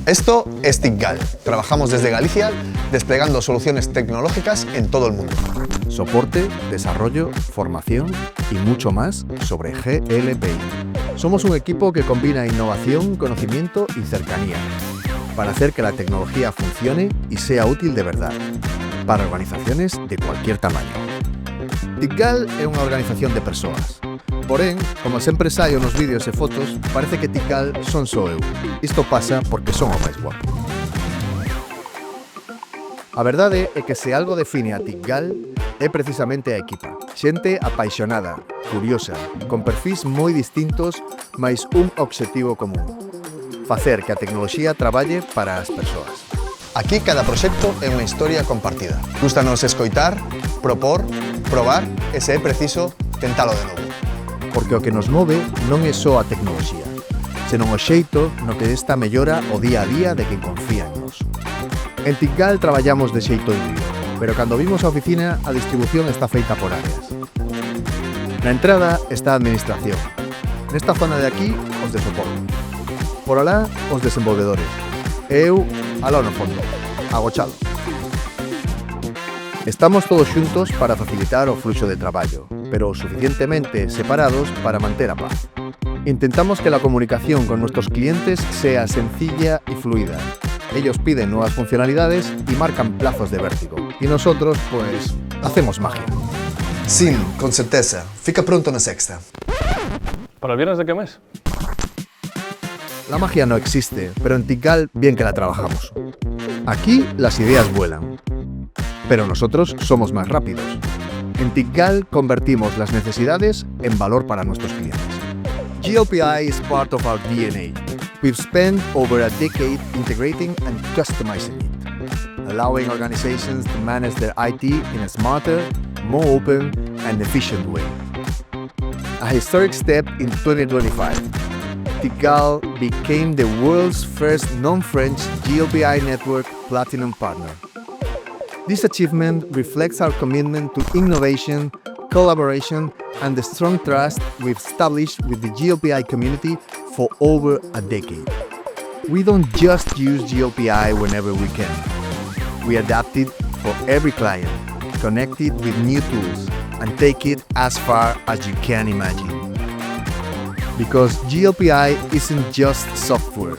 Esto es TICGAL. Trabajamos desde Galicia desplegando soluciones tecnológicas en todo el mundo. Soporte, desarrollo, formación y mucho más sobre GLPI. Somos un equipo que combina innovación, conocimiento y cercanía para hacer que la tecnología funcione y sea útil de verdad para organizaciones de cualquier tamaño. TICGAL é unha organización de persoas. Porén, como sempre saio nos vídeos e fotos, parece que TICGAL son só eu. Isto pasa porque son o máis guapo. A verdade é que se algo define a TICGAL é precisamente a equipa. Xente apaixonada, curiosa, con perfís moi distintos, mais un obxectivo común: facer que a tecnoloxía traballe para as persoas. Aquí cada proxecto é unha historia compartida. Gústanos escoitar, propor, probar e, se é preciso, tentalo de novo. Porque o que nos move non é só a tecnoloxía, senón o xeito no que esta mellora o día a día de quen confía en nos. En TICGAL traballamos de xeito híbrido, pero cando vimos a oficina, a distribución está feita por áreas. Na entrada está a administración. Nesta zona de aquí, os de soporte. Por alá, os desenvolvedores. E eu, alá no fondo, agochado. Estamos todos xuntos para facilitar o fluxo de traballo, pero suficientemente separados para manter a paz. Intentamos que la comunicación con nuestros clientes sea sencilla y fluida. Ellos piden nuevas funcionalidades y marcan plazos de vértigo. Y nosotros, pues, hacemos magia. Sim, con certeza. Fica pronto na sexta. ¿Para el viernes de qué mes? La magia no existe, pero en TICGAL bien que la trabajamos. Aquí las ideas vuelan, pero nosotros somos más rápidos. En TICGAL convertimos las necesidades en valor para nuestros clientes. GLPI is part of our DNA. We've spent over a decade integrating and customizing it, allowing organizations to manage their IT in a smarter, more open and efficient way. A historic step in 2025. TICGAL became the world's first non-French GLPI Network Platinum Partner. This achievement reflects our commitment to innovation, collaboration, and the strong trust we've established with the GLPI community for over a decade. We don't just use GLPI whenever we can. We adapt it for every client, connect it with new tools, and take it as far as you can imagine. Because GLPI isn't just software,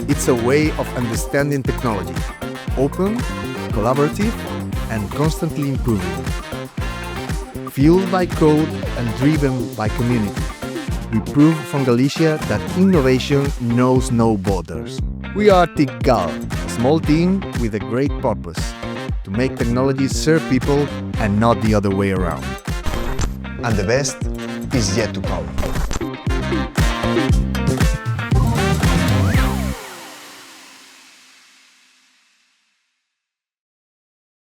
it's a way of understanding technology, open, collaborative, and constantly improving. Fueled by code and driven by community, we prove from Galicia that innovation knows no borders. We are TICGAL, a small team with a great purpose, to make technology serve people and not the other way around. And the best is yet to come.